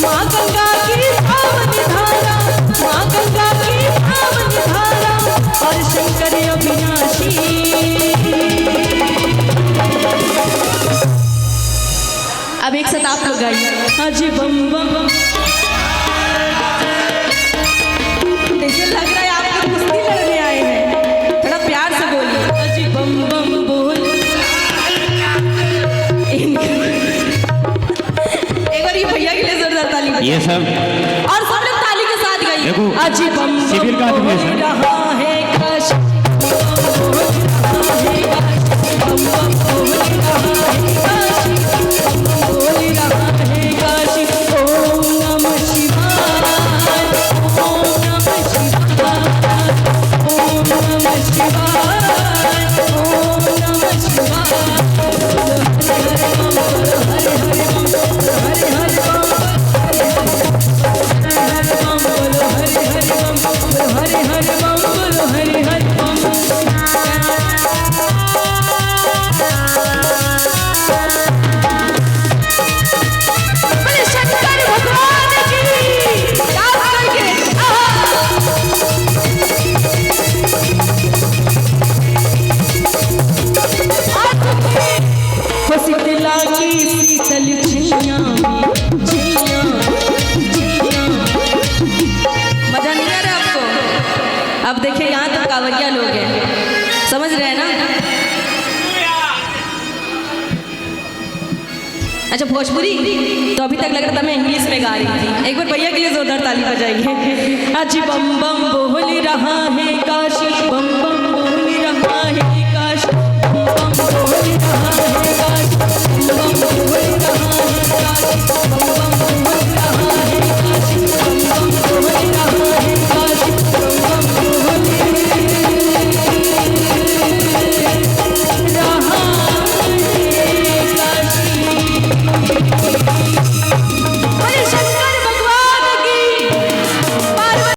माँ गंगा की पावन धारा, माँ गंगा की पावन धारा और शंकर अविनाशी। अब एक साथ आप लोग गाइए, आज बम बम। जैसे लग रहा है आप लोग कुश्ती लड़ने आए हैं, थोड़ा प्यार से बोलिए, आज बम बम बोल। एक बार ये भैया के लिए जोरदार ताली बजाइए। ये सब और सब लोग ताली के साथ गाइए, आज बम बम शिविर का बोल रहा है काश, बम बम बोल रहा है काश, बोल रहा है काशी। ओम नमः शिवाय, ओम नमः शिवाय, ओम नमः शिवाय, ओम नमः शिवाय। हरे हरे बम, हरे हरे बम, हरे हरे बम, हरे हरे बम, हरे हरे बम, हरे हरे बम, हरे हरे बम। शंकर भगवान की याद करके शीतला की शीतल छिया छिया छिया। मजा नहीं आ रहा आपको? अब देखिए यहाँ तो कांवरिया लोग हैं, समझ रहे हैं ना? अच्छा भोजपुरी तो अभी तक लग रहा था मैं इंग्लिश में गा रही थी। एक बार भैया के लिए जोरदार ताली बजाइए। आज बम बम बोल रहा है काश, बम बम बोल रहा है काश, बम बम बोल रहा है काश, बम बम बोल रहा है काश, बम बम